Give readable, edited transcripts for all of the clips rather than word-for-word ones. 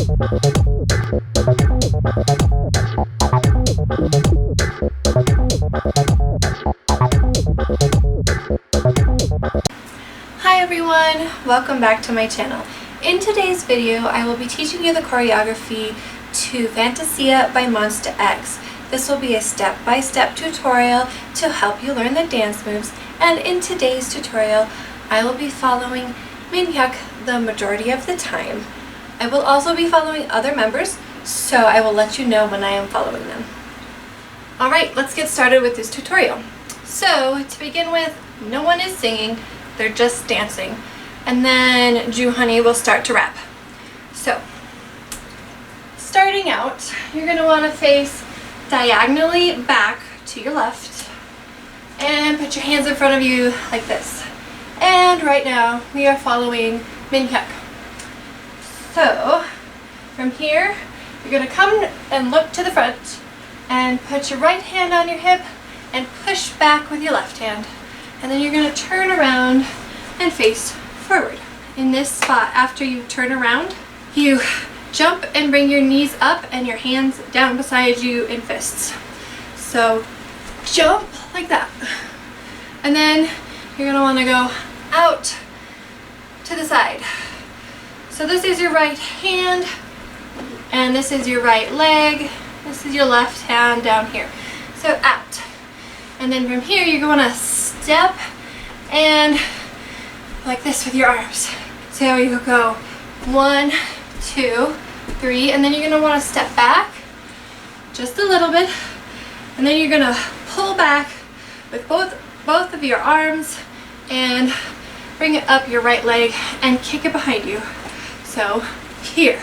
Hi everyone, welcome back to my channel. In today's video, I will be teaching you the choreography to Fantasia by Monsta X. This will be a step-by-step tutorial to help you learn the dance moves, and in today's tutorial, I will be following Minhyuk the majority of the time. I will also be following other members, so I will let you know when I am following them. Alright, let's get started with this tutorial. So, to begin with, no one is singing, they're just dancing. And then Ju Honey will start to rap. So, starting out, you're going to want to face diagonally back to your left and put your hands in front of you like this. And right now, we are following Minhyuk. So, from here, you're going to come and look to the front and put your right hand on your hip and push back with your left hand. And then you're going to turn around and face forward. In this spot, after you turn around, you jump and bring your knees up and your hands down beside you in fists. So jump like that. And then you're going to want to go out to the side. So this is your right hand, and this is your right leg. This is your left hand down here. So out. And then from here, you're going to step and like this with your arms. So you go 1, 2, 3, and then you're going to want to step back just a little bit, and then you're going to pull back with both of your arms and bring it up your right leg and kick it behind you. So here,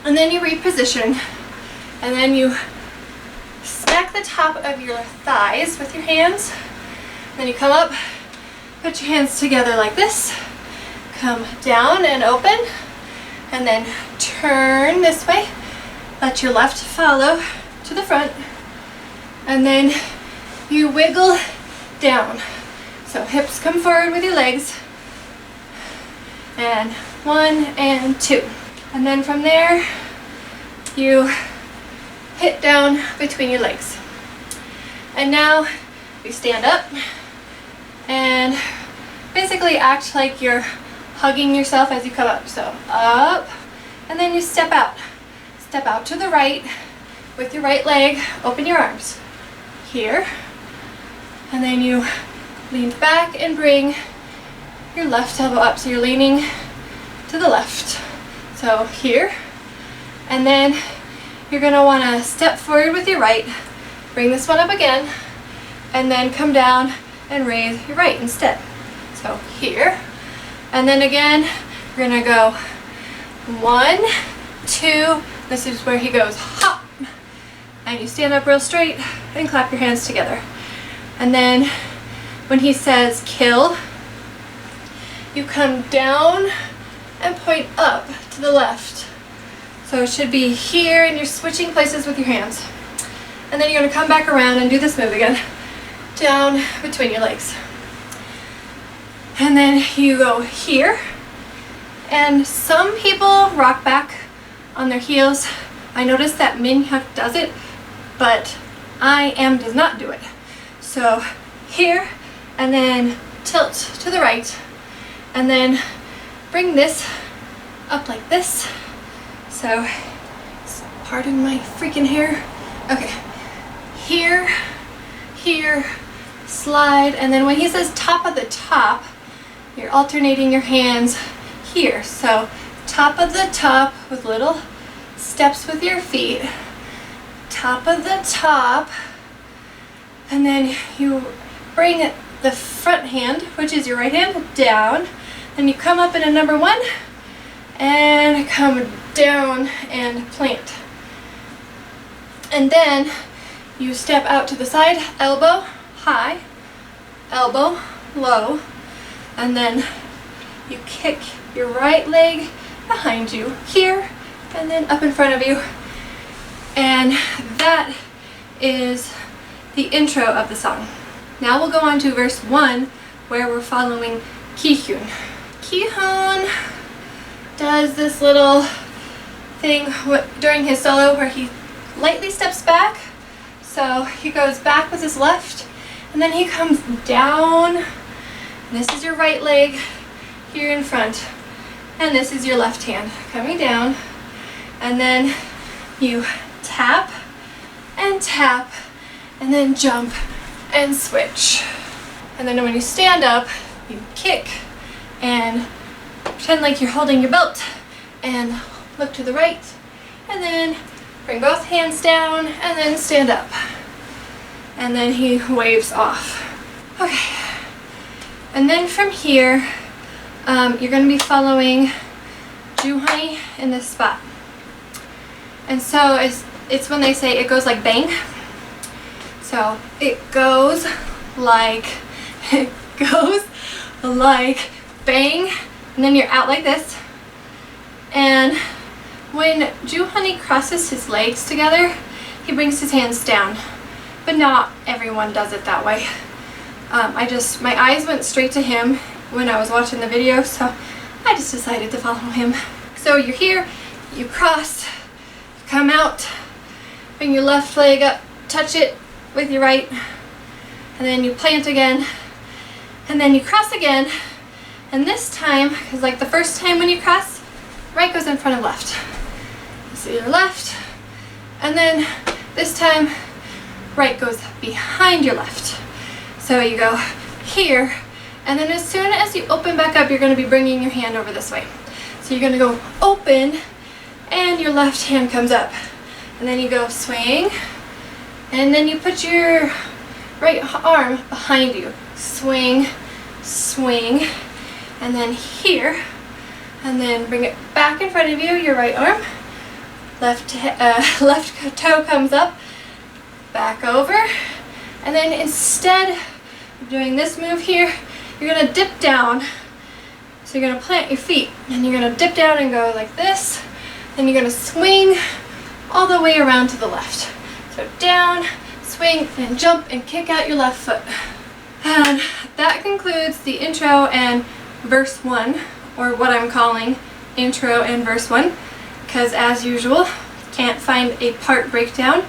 and then you reposition, and then you stack the top of your thighs with your hands. Then you come up, put your hands together like this, come down and open, and then turn this way. Let your left follow to the front, and then you wiggle down. So hips come forward with your legs, and 1 and 2. And then from there, you hit down between your legs. And now you stand up and basically act like you're hugging yourself as you come up. So up, and then you step out. Step out to the right with your right leg, open your arms. Here, and then you lean back and bring your left elbow up. So you're leaning to the left. So here, and then you're going to want to step forward with your right, bring this one up again, and then come down and raise your right instead. So here, and then again, we're going to go 1, 2, this is where he goes hop, and you stand up real straight and clap your hands together. And then when he says kill, you come down and point up to the left. So it should be here, and you're switching places with your hands. And then you're going to come back around and do this move again. Down between your legs. And then you go here. And some people rock back on their heels. I noticed that Minhyuk does it, but does not do it. So here, and then tilt to the right. And then bring this up like this. So, pardon my freaking hair. Okay, here, here, slide, and then when he says top of the top, you're alternating your hands here. So, top of the top with little steps with your feet, top of the top, and then you bring the front hand, which is your right hand, down, and you come up in a number 1, and come down and plant. And then you step out to the side, elbow high, elbow low, and then you kick your right leg behind you here and then up in front of you. And that is the intro of the song. Now we'll go on to verse 1 where we're following Ki-hyun. Ki-hyun does this little thing during his solo where he lightly steps back. So he goes back with his left, and then he comes down. And this is your right leg here in front, and this is your left hand coming down. And then you tap, and then jump and switch. And then when you stand up, you kick and pretend like you're holding your belt and look to the right, and then bring both hands down and then stand up. And then he waves off. Okay. And then from here, you're going to be following Juhani in this spot. And so it's when they say it goes like bang. So it goes like bang, and then you're out like this. And when Juhani crosses his legs together, he brings his hands down, but not everyone does it that way. My eyes went straight to him when I was watching the video, so I just decided to follow him. So you're here, you cross, you come out, bring your left leg up, touch it with your right, and then you plant again, and then you cross again. And this time, because like the first time when you cross, right goes in front of left. So your left, and then this time, right goes behind your left. So you go here, and then as soon as you open back up, you're going to be bringing your hand over this way. So you're going to go open, and your left hand comes up. And then you go swing, and then you put your right arm behind you. Swing, swing, and then here, and then bring it back in front of you, your right arm. Left toe comes up, back over, and then instead of doing this move here, you're going to dip down. So you're going to plant your feet, and you're going to dip down and go like this, then you're going to swing all the way around to the left. So down, swing, and jump, and kick out your left foot. And that concludes the intro and verse 1, or what I'm calling intro and verse 1, because as usual, can't find a part breakdown,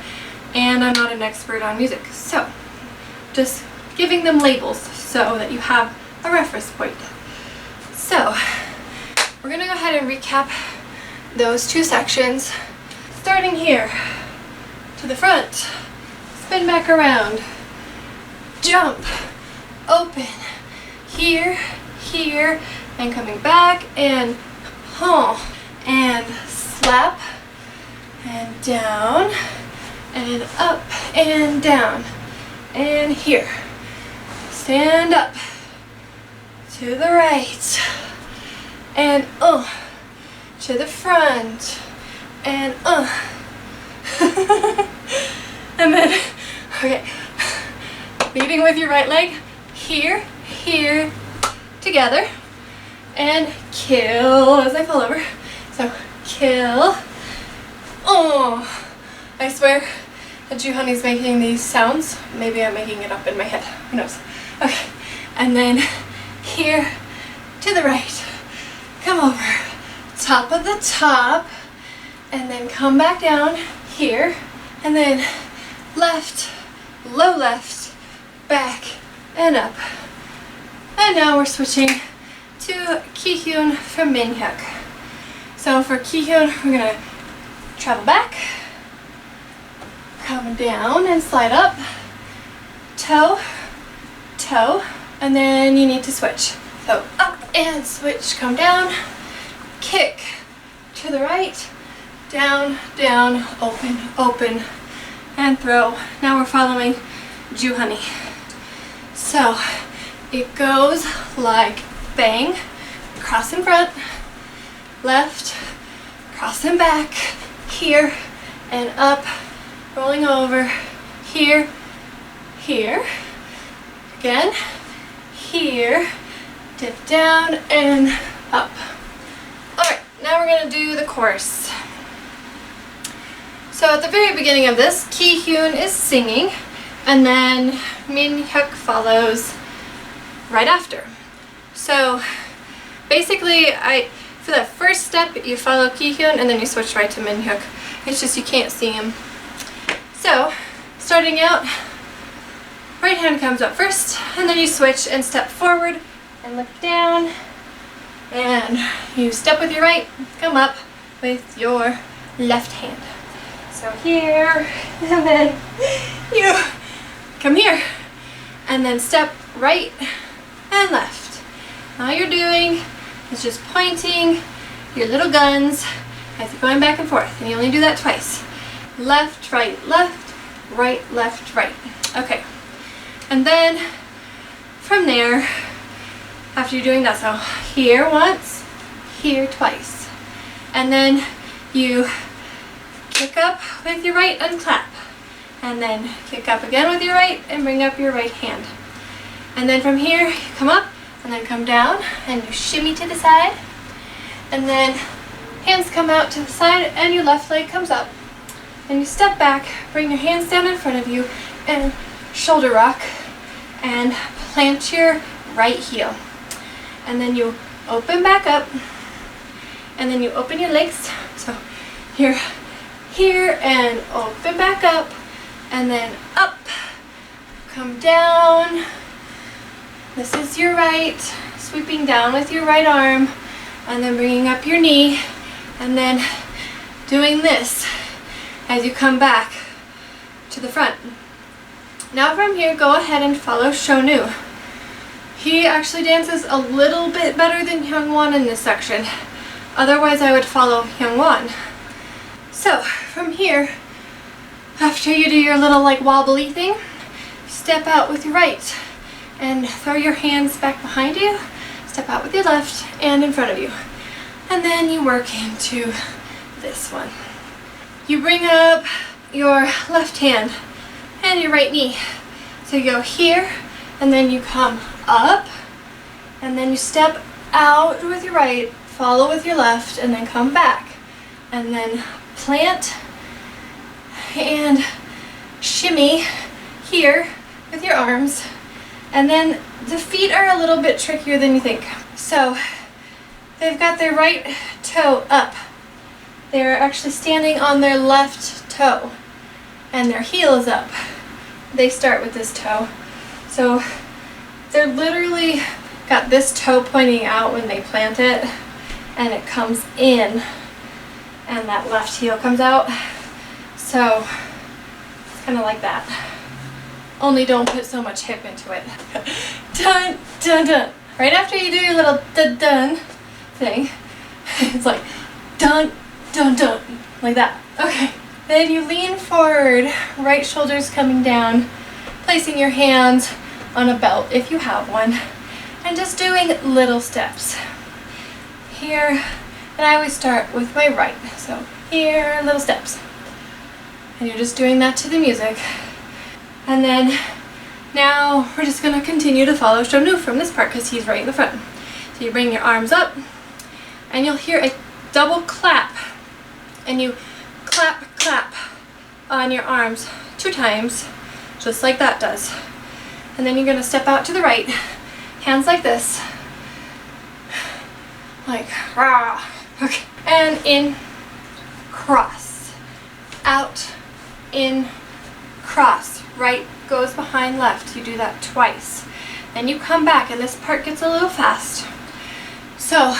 and I'm not an expert on music. So, just giving them labels so that you have a reference point. So, we're going to go ahead and recap those two sections, starting here, to the front, spin back around, jump, open, here, here, and coming back, and and slap, and down, and up, and down, and here. Stand up, to the right, and to the front, and and then, okay, leading with your right leg, here, here, together, and kill as I fall over. So, kill. Oh, I swear that Juhani's making these sounds. Maybe I'm making it up in my head. Who knows? Okay, and then here to the right. Come over. Top of the top. And then come back down here. And then left, low left, back, and up. And now we're switching to Ki-hyun from Minhyuk. So for Ki-hyun, we're going to travel back, come down and slide up, toe, toe, and then you need to switch. So up and switch, come down, kick to the right, down, down, open, open, and throw. Now we're following Juhani. So it goes like bang, cross in front, left, cross and back, here, and up, rolling over, here, here, again, here, dip down, and up. Alright, now we're going to do the chorus. So at the very beginning of this, Ki-hyun is singing, and then Minhyuk follows right after. So basically, For the first step, you follow Ki-hyun and then you switch right to Minhyuk. It's just you can't see him. So, starting out, right hand comes up first, and then you switch and step forward and look down. And you step with your right, come up with your left hand. So here, and then you come here, and then step right and left. All you're doing is just pointing your little guns as you're going back and forth, and you only do that twice. Left, right, left, right. Okay. And then from there, after you're doing that, so here once, here twice. And then you kick up with your right and clap. And then kick up again with your right and bring up your right hand. And then from here, you come up and then come down and you shimmy to the side. And then hands come out to the side and your left leg comes up. And you step back, bring your hands down in front of you and shoulder rock and plant your right heel. And then you open back up and then you open your legs. So you're here and open back up and then up, come down. This is your right, sweeping down with your right arm and then bringing up your knee and then doing this as you come back to the front. Now from here, go ahead and follow Shonu. He actually dances a little bit better than Hyungwon in this section. Otherwise, I would follow Hyungwon. So from here, after you do your little like wobbly thing, step out with your right and throw your hands back behind you. Step out with your left and in front of you. And then you work into this one. You bring up your left hand and your right knee. So you go here and then you come up and then you step out with your right, follow with your left and then come back and then plant and shimmy here with your arms. And then the feet are a little bit trickier than you think. So they've got their right toe up. They're actually standing on their left toe and their heel is up. They start with this toe. So they're literally got this toe pointing out when they plant it and it comes in and that left heel comes out. So it's kind of like that. Only don't put so much hip into it. Dun, dun, dun. Right after you do your little dun, dun thing, it's like dun, dun, dun, like that. Okay. Then you lean forward, right shoulder's coming down, placing your hands on a belt if you have one, and just doing little steps. Here, and I always start with my right. So here, little steps. And you're just doing that to the music. And then now we're just going to continue to follow Shonu from this part because he's right in the front. So you bring your arms up and you'll hear a double clap. And you clap, clap on your arms 2 times, just like that does. And then you're going to step out to the right, hands like this, like rah. Okay. And in, cross, out, in, cross. Right goes behind left. You do that twice. Then you come back and this part gets a little fast. So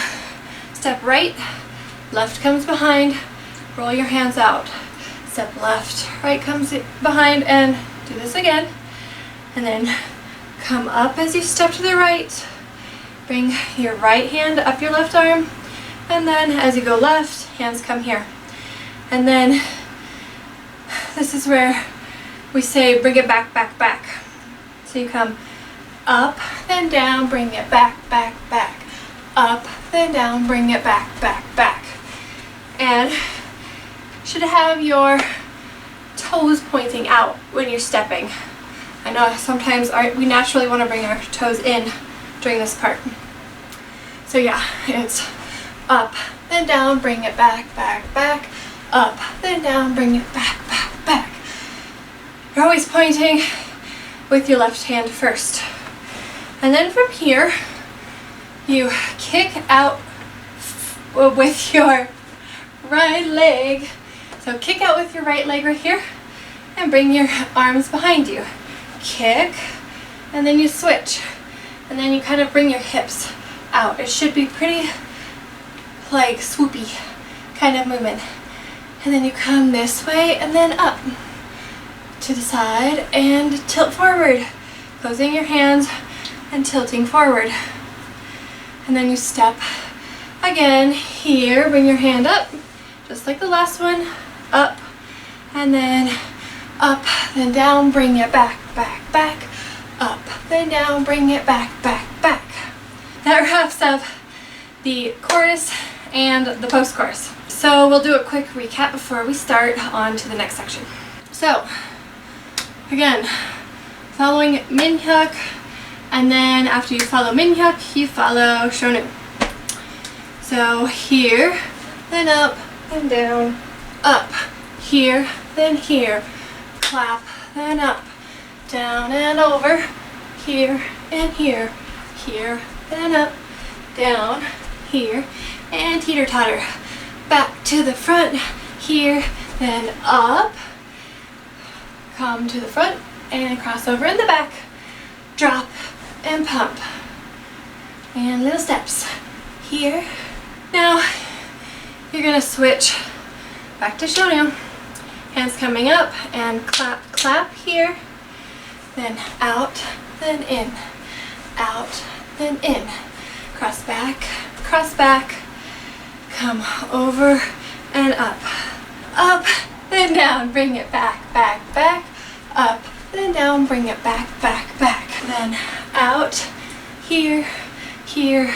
step right, left comes behind, roll your hands out. Step left, right comes behind and do this again. And then come up as you step to the right. Bring your right hand up your left arm. And then as you go left, hands come here. And then this is where we say bring it back, back, back. So you come up, then down, bring it back, back, back. Up, then down, bring it back, back, back. And should have your toes pointing out when you're stepping. I know sometimes we naturally want to bring our toes in during this part. So yeah, it's up, then down, bring it back, back, back. Up, then down, bring it back, back, back. You're always pointing with your left hand first. And then from here, you kick out with your right leg. So kick out with your right leg right here and bring your arms behind you. Kick, and then you switch. And then you kind of bring your hips out. It should be pretty like swoopy kind of movement. And then you come this way and then up to the side and tilt forward. Closing your hands and tilting forward. And then you step again here, bring your hand up, just like the last one, up, and then up, then down, bring it back, back, back, up, then down, bring it back, back, back. That wraps up the chorus and the post-chorus. So we'll do a quick recap before we start on to the next section. So, again, following Minhyuk, and then after you follow Minhyuk, you follow Shonu. So here, then up, then down, up, here, then here, clap, then up, down and over, here and here, here, then up, down, here, and teeter-totter. Back to the front, here, then up, come to the front, and cross over in the back, drop, and pump. And little steps, here. Now, you're gonna switch back to Shonu. Hands coming up, and clap, clap here, then out, then in, out, then in. Cross back, come over and up, then down, bring it back, back, back, up, then down, bring it back, back, back, then out, here, here,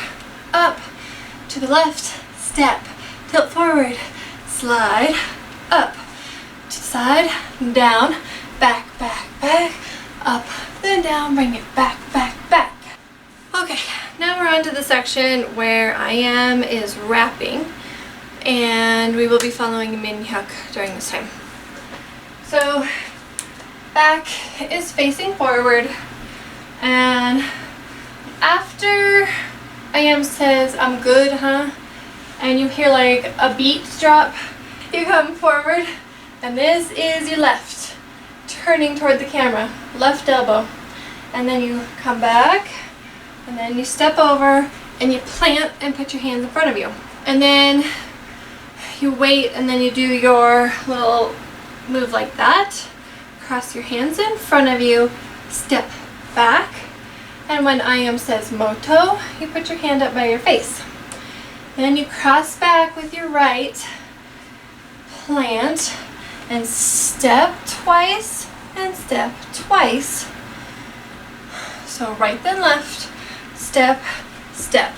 up, to the left, step, tilt forward, slide, up, to the side, down, back, back, back, up, then down, bring it back, back, back. Okay, now we're on to the section where I is rapping, and we will be following Minhyuk during this time. So, back is facing forward, and after I says, I'm good, huh? And you hear like a beat drop, you come forward, and this is your left, turning toward the camera, left elbow. And then you come back, and then you step over, and you plant and put your hands in front of you. And then you wait, and then you do your little move like that. Cross your hands in front of you, step back, and when says moto, you put your hand up by your face. Then you cross back with your right, plant, and step twice, and step twice. So right then left, step, step.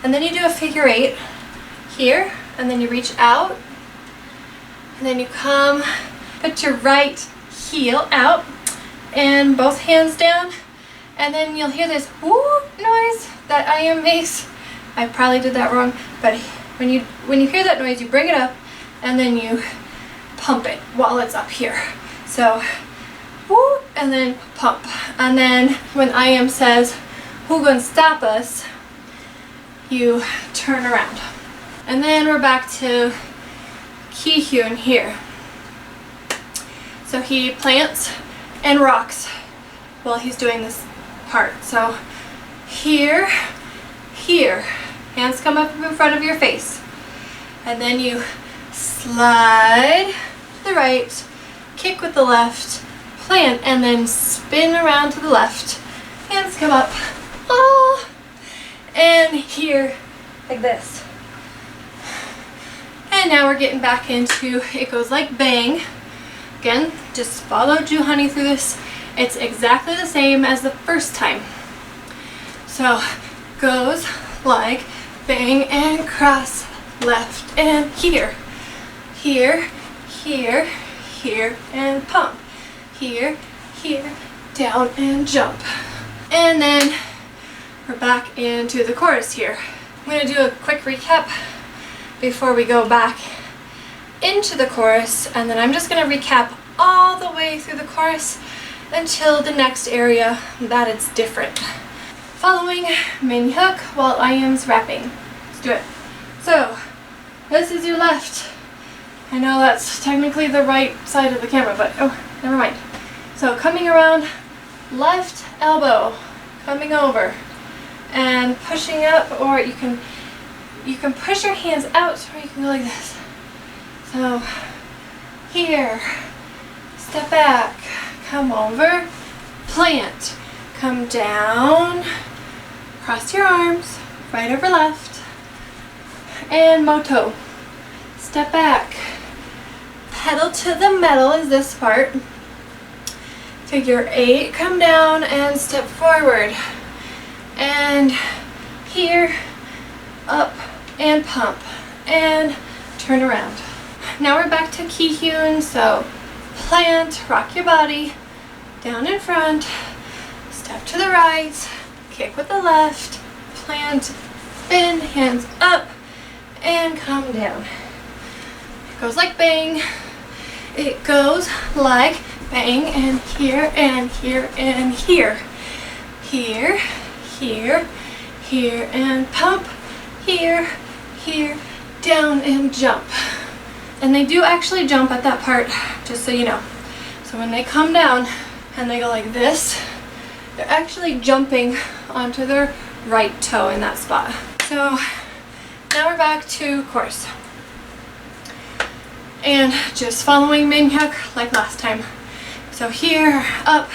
And then you do a figure 8 here, and then you reach out, and then you come, put your right heel out, and both hands down, and then you'll hear this whoop noise that makes. I probably did that wrong, but when you hear that noise, you bring it up, and then you pump it while it's up here. So whoop, and then pump. And then when says, who gonna stop us, you turn around. And then we're back to Ki-hyun here. So he plants and rocks while he's doing this part. So here, here, hands come up in front of your face. And then you slide to the right, kick with the left, plant, and then spin around to the left. Hands come up. Oh, and here, like this. And now we're getting back into It Goes Like Bang. Again, just follow Ju Honey through this. It's exactly the same as the first time. So, goes like bang and cross, left and here. Here, here, here, and pump. Here, here, down and jump. And then we're back into the chorus here. I'm going to do a quick recap before we go back into the chorus, and then I'm just going to recap all the way through the chorus until the next area that it's different. Following Minhyuk while I am's rapping. Let's do it. So, this is your left. I know that's technically the right side of the camera, but oh, never mind. So coming around, left elbow, coming over, and pushing up, or you can push your hands out, or you can go like this. So here, step back, come over, plant, come down, cross your arms, right over left, and moto. Step back, pedal to the metal is this part. Figure 8, come down and step forward. And here, up and pump, and turn around. Now we're back to Ki-Hyun, so plant, rock your body, down in front, step to the right, kick with the left, plant, bend, hands up, and come down. It goes like bang, it goes like bang, and here, and here, and here. Here, here, here, and pump, here, here, down, and jump. And they do actually jump at that part, just so you know. So when they come down and they go like this, they're actually jumping onto their right toe in that spot. So now we're back to chorus. And just following Minhyuk like last time. So here, up,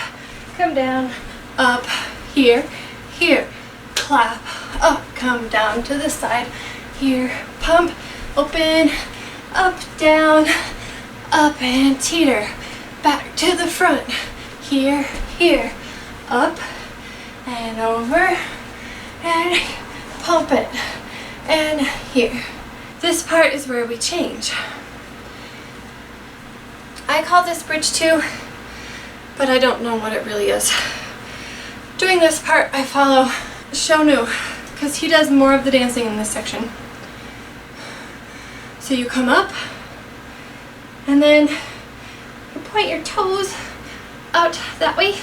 come down, up, here, here, clap, up, come down to the side, here, pump, open, up, down, up, and teeter, back to the front, here, here, up, and over, and pump it, and here. This part is where we change. I call this bridge 2, but I don't know what it really is. Doing this part, I follow Shonu, because he does more of the dancing in this section. So you come up, and then you point your toes out that way,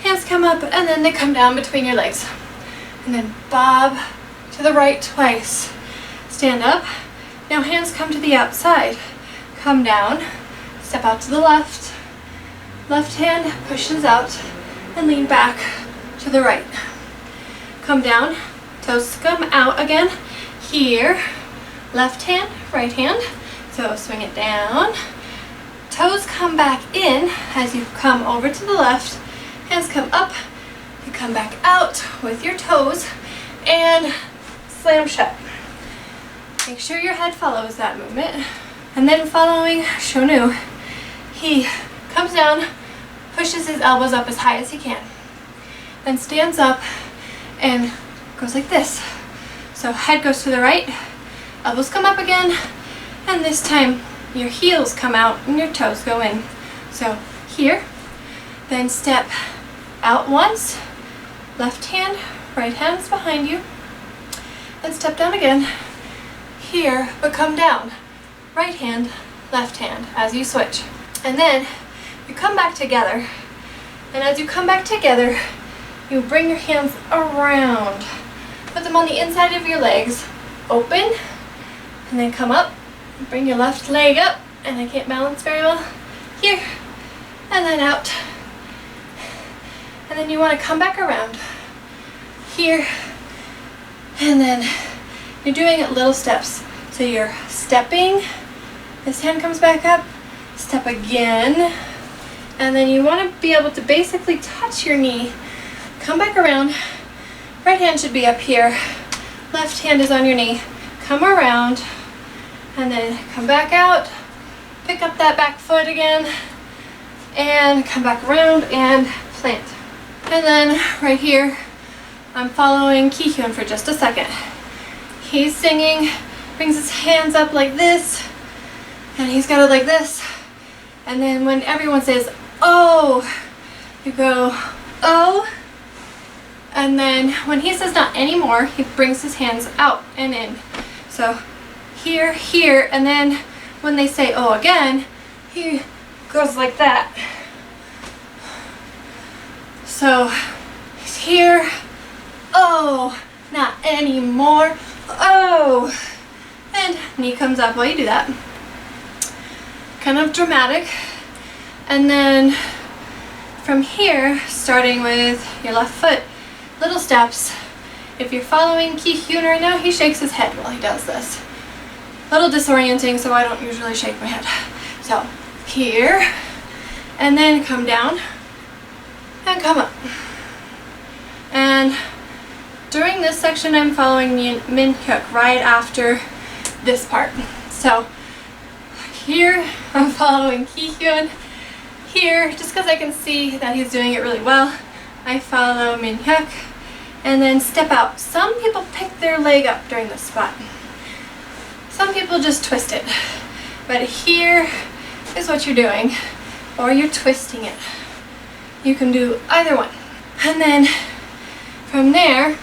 hands come up, and then they come down between your legs. And then bob to the right twice. Stand up, now hands come to the outside, come down, step out to the left, left hand pushes out, and lean back to the right. Come down, toes come out again, here, left hand, right hand, so swing it down, toes come back in as you come over to the left, hands come up, you come back out with your toes, and slam shut. Make sure your head follows that movement. And then following Shonu, he comes down, pushes his elbows up as high as he can, then stands up and goes like this. So head goes to the right, elbows come up again, and this time your heels come out and your toes go in. So here, then step out once, left hand, right hand's behind you, then step down again, here, but come down, right hand, left hand as you switch. And then you come back together, and as you come back together, you bring your hands around, put them on the inside of your legs, open, and then come up, bring your left leg up, and I can't balance very well, here, and then out, and then you want to come back around, here, and then you're doing it little steps, so you're stepping, this hand comes back up, step again, and then you want to be able to basically touch your knee, come back around, right hand should be up here, left hand is on your knee, come around, and then come back out, pick up that back foot again, and come back around and plant. And then right here, I'm following Ki-Hyun for just a second. He's singing, brings his hands up like this, and he's got it like this. And then when everyone says, oh, you go, oh. And then when he says not anymore, he brings his hands out and in. So here, here, and then when they say oh again, he goes like that. So he's here, oh, not anymore, oh, and knee comes up while you do that. Kind of dramatic. And then from here, starting with your left foot, little steps. If you're following Ki-hyun right now, he shakes his head while he does this. A little disorienting, so I don't usually shake my head. So here, and then come down and come up. And during this section, I'm following Minhyuk right after this part. So here, I'm following Ki-hyun. Here, just because I can see that he's doing it really well, I follow Minhyuk and then step out. Some people pick their leg up during this spot. Some people just twist it. But here is what you're doing, or you're twisting it. You can do either one. And then from there,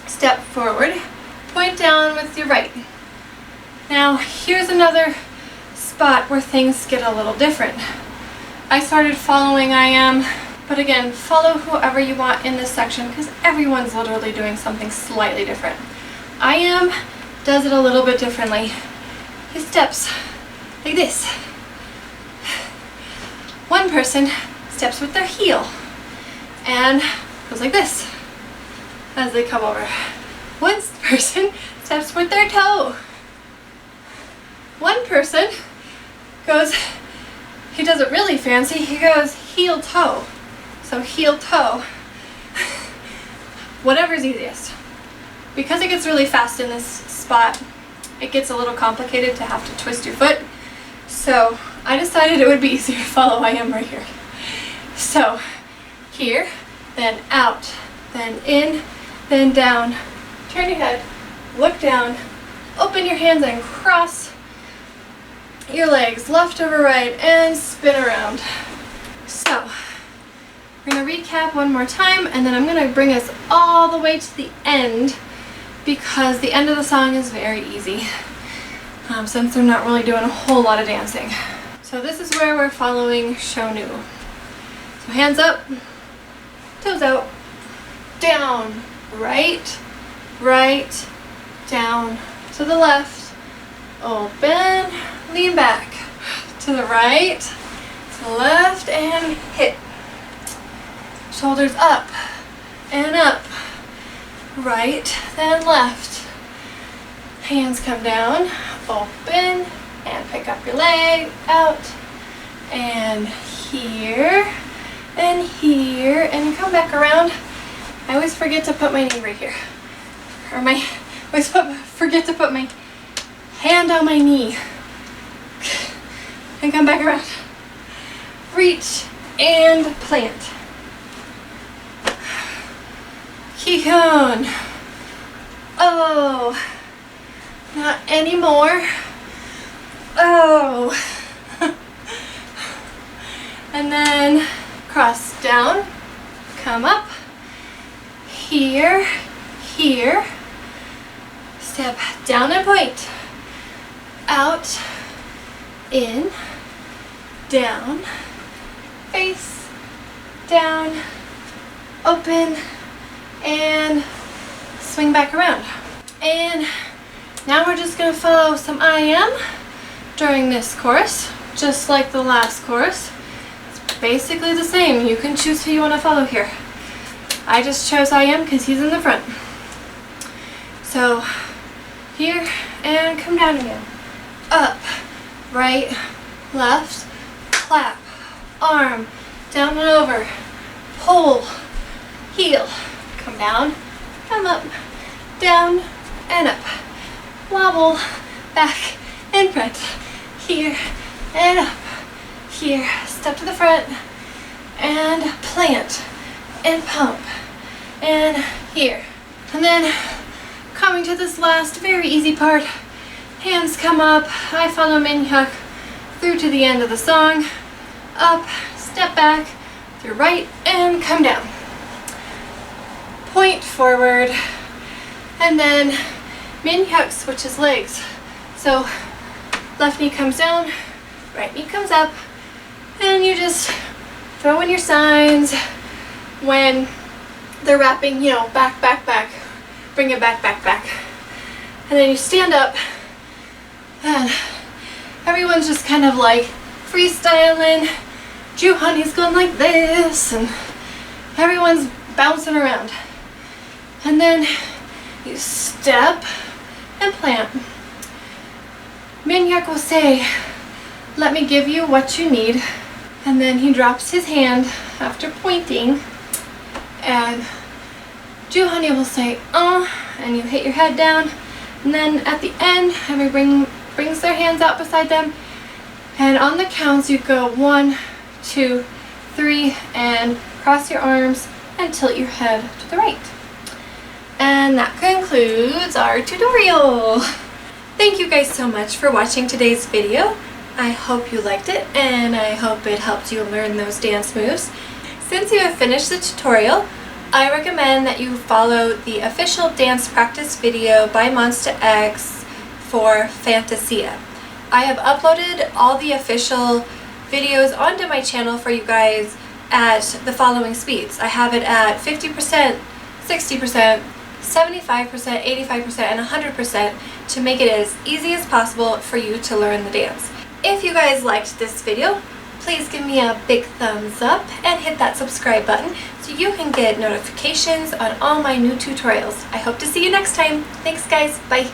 step forward, point down with your right. Now, here's another spot where things get a little different. I started following I Am, but again, follow whoever you want in this section because everyone's literally doing something slightly different. I Am does it a little bit differently. He steps like this. One person steps with their heel and goes like this as they come over. One person steps with their toe. One person goes, he does it really fancy, he goes heel toe. So heel toe, whatever's easiest. Because it gets really fast in this spot, it gets a little complicated to have to twist your foot. So I decided it would be easier to follow I Am right here. So here, then out, then in, then down. Turn your head, look down, open your hands and cross your legs left over right and spin around. So we're going to recap one more time and then I'm going to bring us all the way to the end because the end of the song is very easy since they're not really doing a whole lot of dancing. So this is where we're following Shonu. So hands up, toes out, down, right, right, down, to the left, open, lean back, to the right, to the left, and hit. Shoulders up and up, right, then left. Hands come down, open, and pick up your leg, out, and here, and come back around. I always forget to put my knee right here. Or forget to put my hand on my knee. And come back around. Reach and plant. Ki-hyun. Oh. Not anymore. Oh. And then cross down, come up, here, here, step down and point, out, in, down, face, down, open, and swing back around. And now we're just going to follow some I Am during this chorus, just like the last chorus. It's basically the same. You can choose who you want to follow here. I just chose I Am because he's in the front. So here and come down again. Up, right, left, clap, arm, down and over, pull, heel, come down, come up, down and up, wobble, back and front, here and up, here, step to the front, and plant, and pump, and here. And then coming to this last very easy part, hands come up, I follow Minhyuk through to the end of the song, up, step back, through right, and come down. Point forward, and then Minhyuk switches legs. So left knee comes down, right knee comes up, and you just throw in your signs when they're wrapping, back, back, back, bring it back, back, back. And then you stand up, And everyone's just kind of like freestyling. Honey's going like this, and everyone's bouncing around. And then you step and plant. Minhyuk will say, "Let me give you what you need." And then he drops his hand after pointing, and Honey will say, and you hit your head down. And then at the end, everybody brings their hands out beside them, and on the counts you go 1, 2, 3, and cross your arms and tilt your head to the right. And that concludes our tutorial. Thank you guys so much for watching today's video. I hope you liked it, and I hope it helped you learn those dance moves. Since you have finished the tutorial, I recommend that you follow the official dance practice video by Monsta X for Fantasia. I have uploaded all the official videos onto my channel for you guys at the following speeds. I have it at 50%, 60%, 75%, 85%, and 100% to make it as easy as possible for you to learn the dance. If you guys liked this video, please give me a big thumbs up and hit that subscribe button so you can get notifications on all my new tutorials. I hope to see you next time. Thanks guys, bye!